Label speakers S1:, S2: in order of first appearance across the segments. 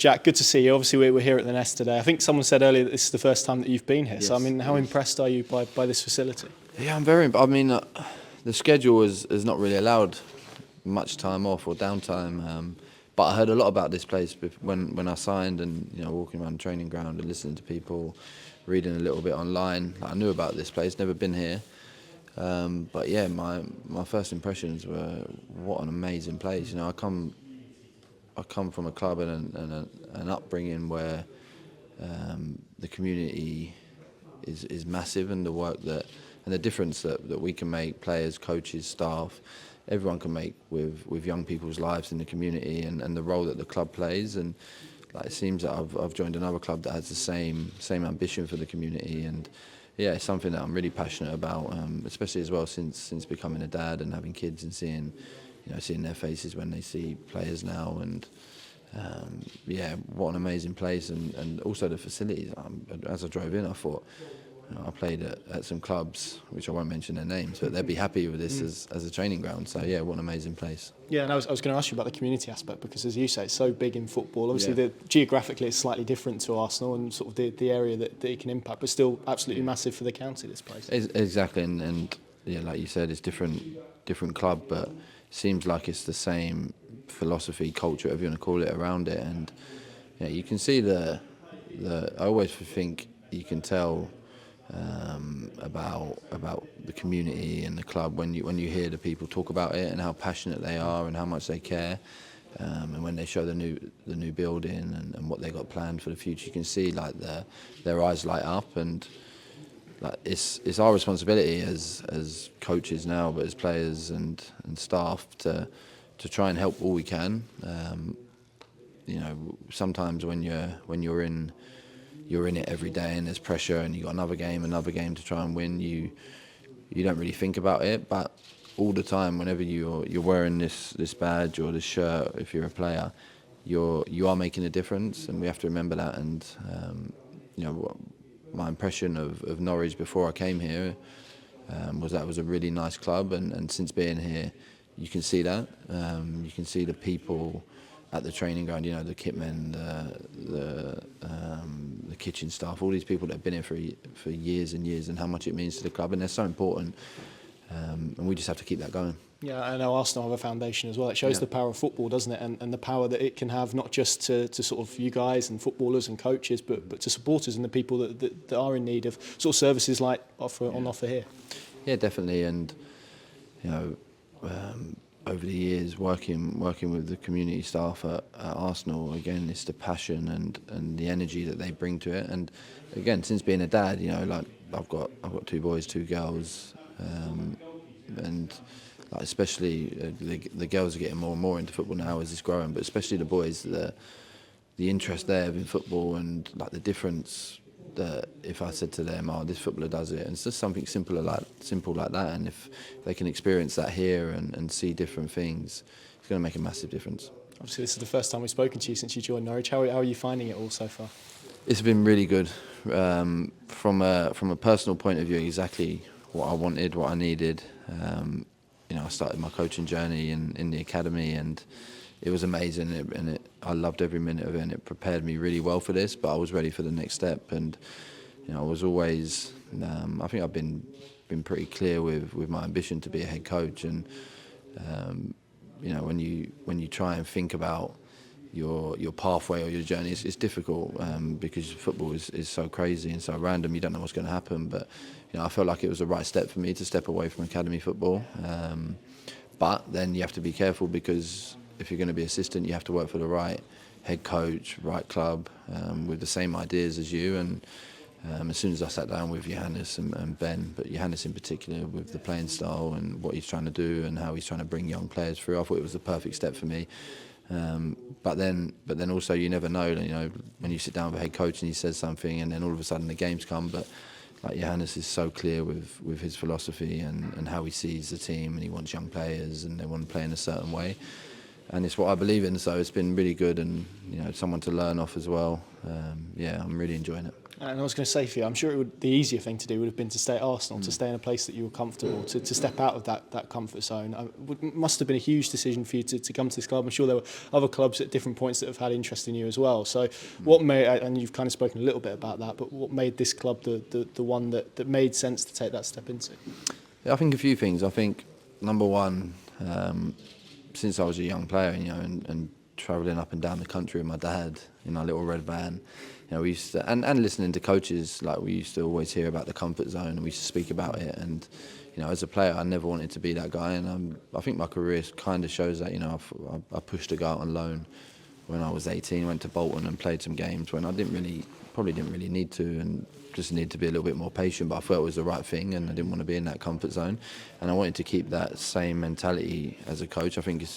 S1: Jack, good to see you. Obviously, we're here at the Nest today. I think someone said earlier that this is the first time that you've been here. Yes. So, I mean, how impressed are you by this facility?
S2: Yeah, I'm very. I mean, the schedule has not really allowed much time off or downtime. But I heard a lot about this place when I signed, and walking around the training ground and listening to people, reading a little bit online. I knew about this place, never been here. But yeah, my first impressions were what an amazing place. I come from a club and an upbringing where the community is massive, and the work and the difference that we can make, players, coaches, staff, everyone can make with young people's lives in the community, and the role that the club plays. And it seems that I've joined another club that has the same ambition for the community, and yeah, it's something that I'm really passionate about, especially as well since becoming a dad and having kids and seeing their faces when they see players now. And yeah, what an amazing place, and also the facilities. As I drove in, I thought, I played at some clubs, which I won't mention their names, but they'd be happy with this as a training ground. So yeah, what an amazing place.
S1: Yeah, and I was going to ask you about the community aspect, because as you say, it's so big in football. Obviously, geographically it's slightly different to Arsenal and sort of the area that it can impact, but still absolutely massive for the county, this place.
S2: Exactly, and yeah, like you said, it's different club, but it seems like it's the same philosophy, culture, whatever you want to call it, around it. And yeah, you can see I always think you can tell about the community and the club when you hear the people talk about it and how passionate they are and how much they care, and when they show the new building and what they got planned for the future, you can see their eyes light up. And it's our responsibility as coaches now, but as players and staff to try and help all we can. Sometimes when you're in it every day and there's pressure and you've got another game to try and win, you don't really think about it. But all the time, whenever you're wearing this badge or this shirt, if you're a player, you are making a difference, and we have to remember that. And my impression of Norwich before I came here was that it was a really nice club, and since being here, you can see that. You can see the people at the training ground, the kitmen, the kitchen staff, all these people that have been here for years and years, and how much it means to the club, and they're so important, and we just have to keep that going.
S1: Yeah, I know Arsenal have a foundation as well. It shows the power of football, doesn't it, and the power that it can have, not just to sort of you guys and footballers and coaches, but to supporters and the people that are in need of sort of services like on offer here. Yeah,
S2: definitely, and over the years, working with the community staff at Arsenal, again, it's the passion and the energy that they bring to it. And again, since being a dad, I've got 2 boys, 2 girls, and especially the girls are getting more and more into football now as it's growing. But especially the boys, the interest they have in football, and the difference that if I said to them, this footballer does it, and it's just something simple like that, and if they can experience that here and see different things, it's going to make a massive difference.
S1: Obviously, this is the first time we've spoken to you since you joined Norwich. How are you finding it all so far?
S2: It's been really good. From a personal point of view, exactly what I wanted, what I needed. I started my coaching journey in the academy, and it was amazing, I loved every minute of it, and it prepared me really well for this, but I was ready for the next step. And I was always, I think I've been pretty clear with my ambition to be a head coach. And when you try and think about your pathway or your journey, it's difficult, because football is so crazy and so random, you don't know what's going to happen. But I felt like it was the right step for me to step away from academy football, but then you have to be careful, because if you're going to be assistant, you have to work for the right head coach, right club, with the same ideas as you. And as soon as I sat down with Johannes and Ben, but Johannes in particular, with the playing style and what he's trying to do and how he's trying to bring young players through, I thought it was the perfect step for me. But then also, you never know, when you sit down with a head coach and he says something, and then all of a sudden the games come. But Johannes is so clear with his philosophy and how he sees the team, and he wants young players and they want to play in a certain way. And it's what I believe in, so it's been really good, and someone to learn off as well. I'm really enjoying it.
S1: And I was going to say for you, I'm sure the easier thing to do would have been to stay at Arsenal, to stay in a place that you were comfortable, to step out of that comfort zone. It must have been a huge decision for you to come to this club. I'm sure there were other clubs at different points that have had interest in you as well. So what made, and you've kind of spoken a little bit about that, but what made this club the one that made sense to take that step into?
S2: Yeah, I think a few things. I think, number one, since I was a young player, and travelling up and down the country with my dad in our little red van, we used to, and listening to coaches, like we used to always hear about the comfort zone, and we used to speak about it. And as a player, I never wanted to be that guy, and I think my career kind of shows that. I pushed to go out on loan when I was 18, went to Bolton and played some games when I probably didn't really need to, and just needed to be a little bit more patient. But I felt it was the right thing, and I didn't want to be in that comfort zone, and I wanted to keep that same mentality as a coach. I think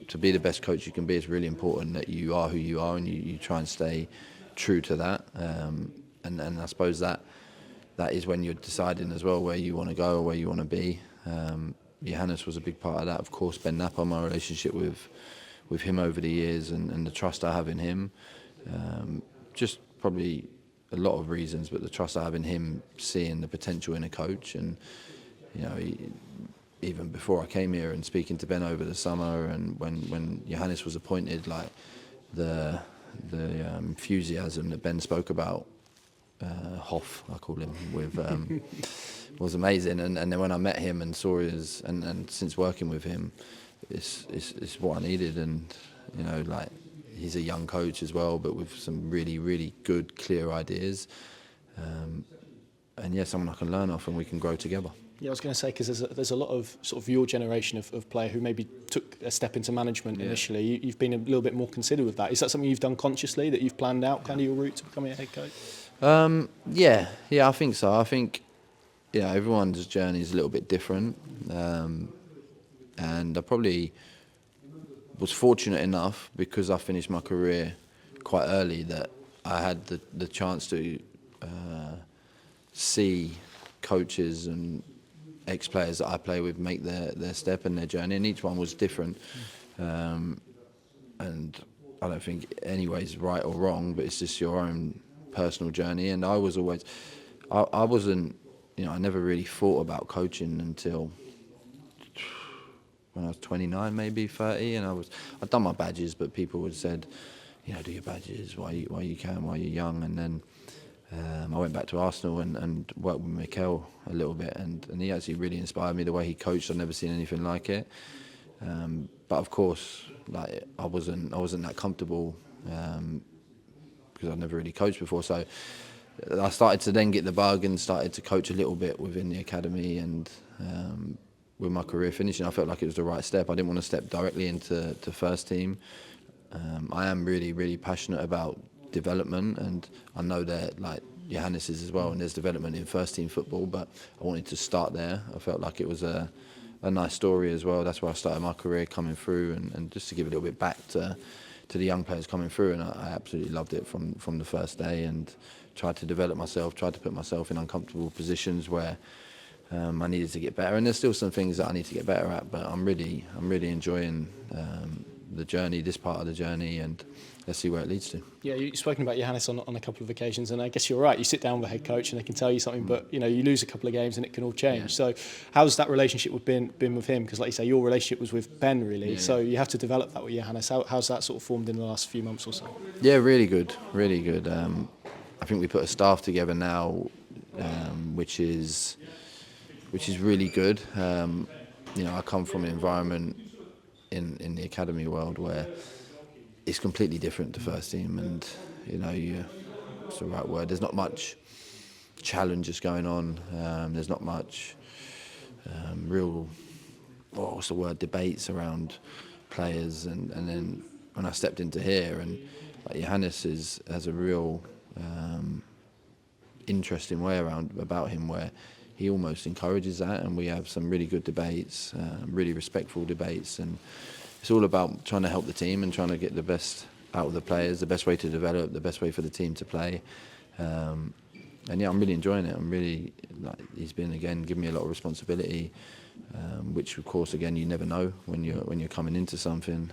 S2: to be the best coach you can be, it's really important that you are who you are, and you try and stay true to that, and I suppose that is when you're deciding as well where you want to go or where you want to be. Johannes was a big part of that. Of course, Ben Napper, my relationship with him over the years, and the trust I have in him. Just probably a lot of reasons, but the trust I have in him, seeing the potential in a coach, and even before I came here and speaking to Ben over the summer, and when Johannes was appointed, like the enthusiasm that Ben spoke about, Hoff, I call him, with was amazing. And then when I met him and saw his, and since working with him, it's what I needed. And like, he's a young coach as well, but with some really, really good, clear ideas. And yeah, someone I can learn off, and we can grow together.
S1: Yeah, I was going to say, because there's a lot of sort of your generation of player who maybe took a step into management initially. You've been a little bit more considered with that. Is that something you've done consciously, that you've planned out kind of your route to becoming a head coach?
S2: Yeah, I think so. I think everyone's journey is a little bit different, and I probably was fortunate enough, because I finished my career quite early, that I had the chance to see coaches and ex-players that I play with make their step and their journey, and each one was different. And I don't think anybody's right or wrong, but it's just your own personal journey. And I was always, I wasn't, I never really thought about coaching until when I was 29, maybe 30, and I'd done my badges, but people would said, do your badges while you're young. And then I went back to Arsenal and worked with Mikel a little bit, and he actually really inspired me. The way he coached, I've never seen anything like it. But of course, like, I wasn't that comfortable, because I'd never really coached before. So I started to then get the bug and started to coach a little bit within the academy, and with my career finishing, I felt like it was the right step. I didn't want to step directly into first team. I am really, really passionate about development, and I know that, like, Johannes is as well, and there's development in first team football, but I wanted to start there. I felt like it was a nice story as well. That's where I started my career, coming through, and just to give a little bit back to the young players coming through, and I absolutely loved it from the first day, and tried to develop myself, tried to put myself in uncomfortable positions where I needed to get better, and there's still some things that I need to get better at, but I'm really enjoying the journey, this part of the journey, and let's see where it leads to. Yeah,
S1: you've spoken about Johannes on a couple of occasions, and I guess you're right. You sit down with a head coach and they can tell you something, but you lose a couple of games and it can all change. Yeah. So how's that relationship been with him? Because like you say, your relationship was with Ben, really. Yeah. So you have to develop that with Johannes. How's that sort of formed in the last few months or so?
S2: Yeah, really good, really good. I think we put a staff together now, which is really good. I come from an environment in the academy world where it's completely different to first team, and what's the right word? There's not much challenges going on. There's not much real, what's the word? Debates around players, and then when I stepped into here, and like, Johannes has a real interesting way about him, where he almost encourages that, and we have some really good debates, really respectful debates, and it's all about trying to help the team and trying to get the best out of the players, the best way to develop, the best way for the team to play. And yeah, I'm really enjoying it. I'm really, like, he's been, again, giving me a lot of responsibility, which of course, again, you never know when you're coming into something.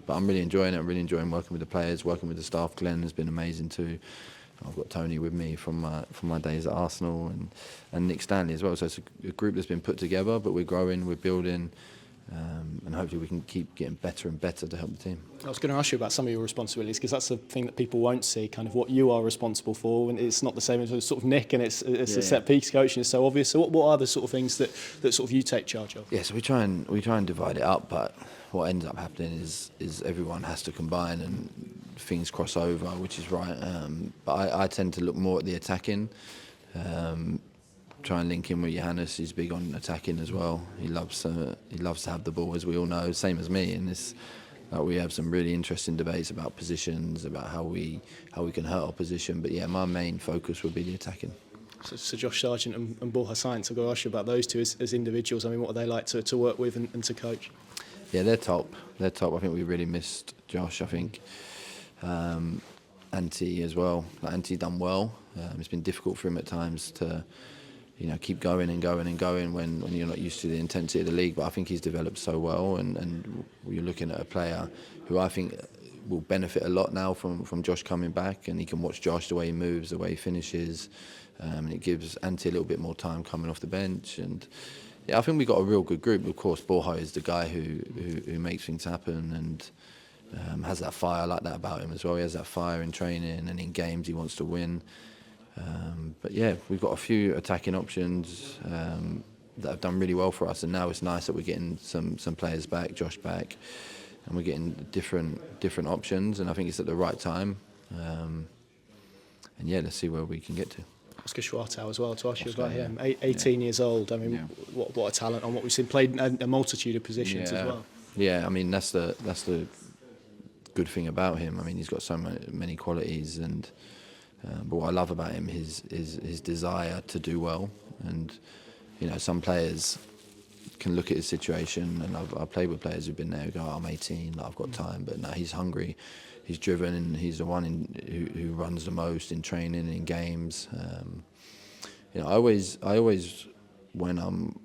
S2: But I'm really enjoying it. I'm really enjoying working with the players, working with the staff. Glenn has been amazing too. I've got Tony with me from my days at Arsenal, and Nick Stanley as well. So it's a group that's been put together, but we're growing, we're building, and hopefully we can keep getting better and better to help the team.
S1: I was going to ask you about some of your responsibilities, because that's the thing that people won't see, kind of what you are responsible for, and it's not the same as sort of Nick, and it's a set piece coaching is so obvious. So what are the sort of things that sort of you take charge of?
S2: Yeah, so we try and divide it up, but what ends up happening is everyone has to combine and things cross over, which is right. But I tend to look more at the attacking. Try and link in with Johannes. He's big on attacking as well. He loves to have the ball, as we all know, same as me. And this, we have some really interesting debates about positions, about how we can hurt opposition. But yeah, my main focus would be the attacking.
S1: So Josh Sargent and Wilshere Interview, I've got to ask you about those two as individuals. I mean, what are they like to work with and to coach?
S2: Yeah, they're top. They're top. I think we really missed Josh. I think Antti as well. Antti done well. It's been difficult for him at times to, keep going and going and going when you're not used to the intensity of the league. But I think he's developed so well, and you're looking at a player who I think will benefit a lot now from Josh coming back, and he can watch Josh, the way he moves, the way he finishes, and it gives Antti a little bit more time coming off the bench. And yeah, I think we've got a real good group. Of course, Wilshere is the guy who makes things happen and has that fire like that about him as well. He has that fire in training and in games. He wants to win. But yeah, we've got a few attacking options that have done really well for us, and now it's nice that we're getting some players back, Josh back, and we're getting different options, and I think it's at the right time. And yeah, let's see where we can get to.
S1: Oscar Schwartau as well, to ask you about him. 18 years old. I mean, what a talent on what we've seen. Played in a multitude of positions as well.
S2: Yeah, I mean that's the good thing about him. I mean, he's got so many qualities, and but what I love about him is his desire to do well. And some players can look at his situation, and I've played with players who've been there who go, I'm 18, I've got time, but no, he's hungry. He's driven, and he's the one who runs the most in training and in games. I always, when I'm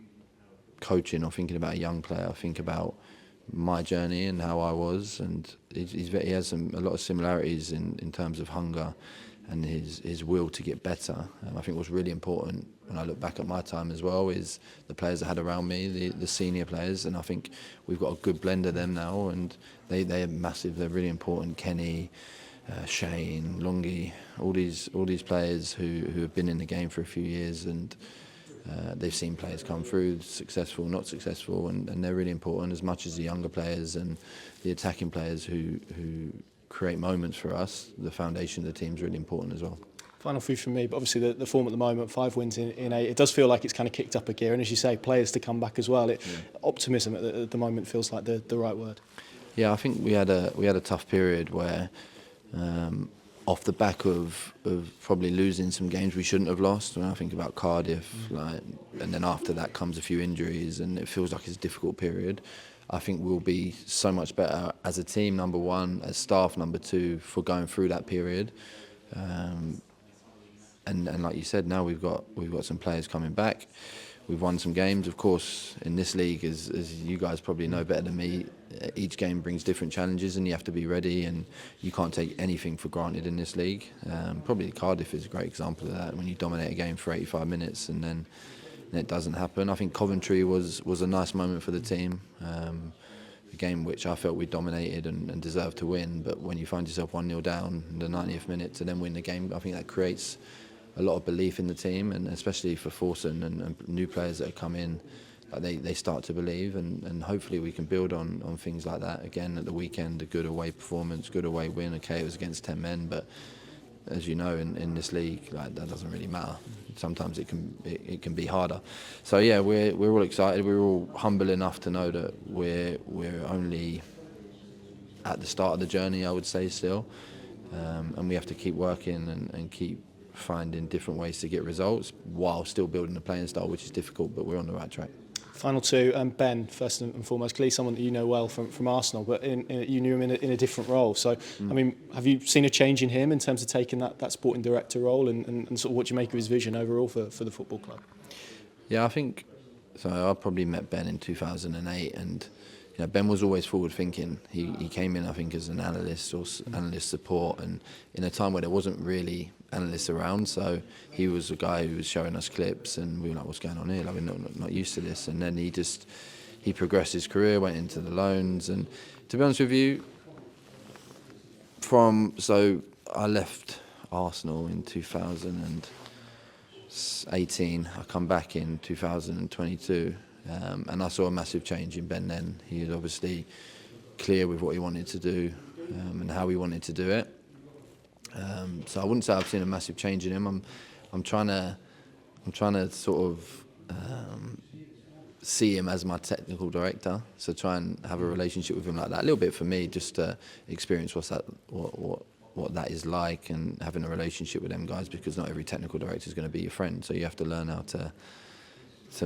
S2: coaching or thinking about a young player, I think about my journey and how I was, and he has a lot of similarities in terms of hunger and his will to get better. I think what's really important when I look back at my time as well is the players I had around me, the senior players, and I think we've got a good blend of them now, and they are massive. They're really important. Kenny, Shane, Longy, all these players who have been in the game for a few years, and they've seen players come through, successful, not successful, and they're really important as much as the younger players and the attacking players who create moments for us. The foundation of the team is really important as well.
S1: Final few from me, but obviously the form at the moment, 5 wins in 8, it does feel like it's kind of kicked up a gear, and as you say, players to come back as well. Optimism at the moment feels like the right word. Yeah,
S2: I think we had a tough period where, off the back of probably losing some games we shouldn't have lost. When I think about Cardiff, and then after that comes a few injuries, and it feels like it's a difficult period. I think we'll be so much better as a team, number one, as staff, number two, for going through that period. And like you said, now we've got some players coming back. We've won some games, of course. In this league, as you guys probably know better than me, each game brings different challenges, and you have to be ready. And you can't take anything for granted in this league. Probably Cardiff is a great example of that. When you dominate a game for 85 minutes and then it doesn't happen. I think Coventry was a nice moment for the team. A game which I felt we dominated and deserved to win. But when you find yourself 1-0 down in the 90th minute to then win the game, I think that creates a lot of belief in the team, and especially for Forson and new players that have come in, they start to believe, and hopefully we can build on things like that again at the weekend. A good away performance, good away win. Okay, it was against 10 men, but as you know, in this league, that doesn't really matter. Sometimes it can be harder. So yeah, we're all excited. We're all humble enough to know that we're only at the start of the journey, I would say, still, and we have to keep working and keep finding different ways to get results while still building the playing style, which is difficult, but we're on the right track.
S1: Final two, Ben, first and foremost, clearly someone that you know well from Arsenal, but you knew him in a different role. So, I mean, have you seen a change in him in terms of taking that sporting director role, and sort of what do you make of his vision overall for the football club?
S2: Yeah, I think so. I probably met Ben in 2008, and Ben was always forward thinking. He came in, I think, as an analyst or analyst support, and in a time where there wasn't really analysts around, so he was a guy who was showing us clips, and we were like, what's going on here? Like, we're not used to this. And then he progressed his career, went into the loans, and to be honest with you, so I left Arsenal in 2018. I come back in 2022, and I saw a massive change in Ben then. He was obviously clear with what he wanted to do and how he wanted to do it. So I wouldn't say I've seen a massive change in him. I'm trying to sort of see him as my technical director, so try and have a relationship with him like that. A little bit for me, just to experience what that is like, and having a relationship with them guys, because not every technical director is going to be your friend, so you have to learn how to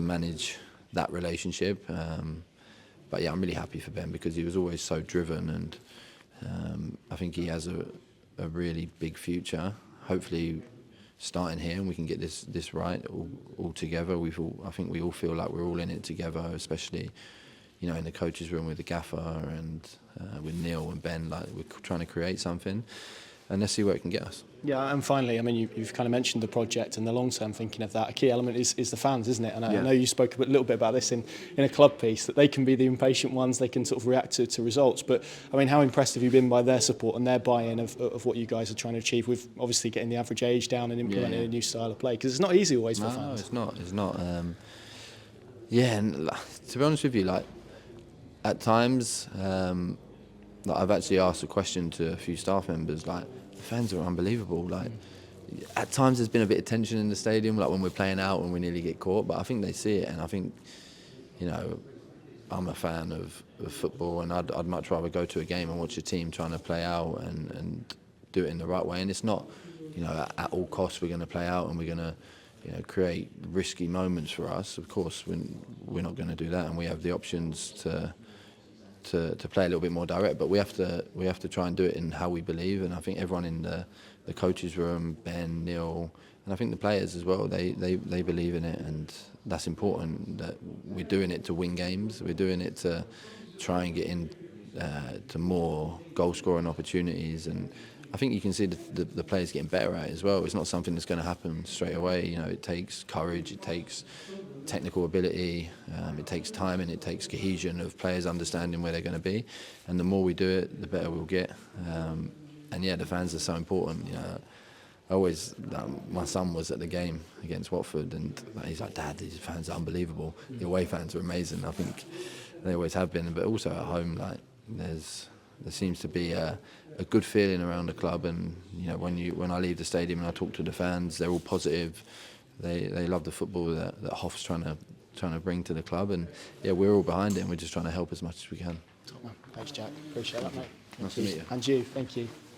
S2: manage that relationship. But yeah, I'm really happy for Ben, because he was always so driven, and I think he has a really big future. Hopefully, starting here, and we can get this right all together. I think we all feel like we're all in it together, especially, in the coaches' room with the gaffer and with Neil and Ben. Like, we're trying to create something, and let's see where it can get us.
S1: Yeah, and finally, I mean, you've kind of mentioned the project and the long-term thinking of that. A key element is the fans, isn't it? And I know you spoke a little bit about this in a club piece, that they can be the impatient ones, they can sort of react to results. But, I mean, how impressed have you been by their support and their buy-in of what you guys are trying to achieve, with obviously getting the average age down and implementing a new style of play? Because it's not easy always for fans.
S2: No, it's not. And to be honest with you, like, at times, like, I've actually asked a question to a few staff members, like, the fans are unbelievable. Like, at times there's been a bit of tension in the stadium, like when we're playing out and we nearly get caught, but I think they see it, and I think, I'm a fan of football, and I'd much rather go to a game and watch a team trying to play out and do it in the right way. And it's not, at all costs we're going to play out and we're going to, create risky moments for us. Of course, we're not going to do that, and we have the options to play a little bit more direct, but we have to try and do it in how we believe. And I think everyone in the coaches' room, Ben, Neil, and I think the players as well, they believe in it, and that's important. That we're doing it to win games. We're doing it to try and get in to more goal scoring opportunities, and I think you can see the players getting better at it as well. It's not something that's going to happen straight away. It takes courage, it takes technical ability, it takes time, and it takes cohesion of players understanding where they're going to be. And the more we do it, the better we'll get. And yeah, the fans are so important. My son was at the game against Watford, and he's like, "Dad, these fans are unbelievable. The away fans are amazing." I think they always have been, but also at home, like, there seems to be a good feeling around the club. And when I leave the stadium and I talk to the fans, they're all positive. They love the football that Hoff's trying to bring to the club, and yeah, we're all behind it, and we're just trying to help as much as we can.
S1: Top man. Thanks, Jack. Appreciate that, mate.
S2: Nice to meet you.
S1: And you. Thank you.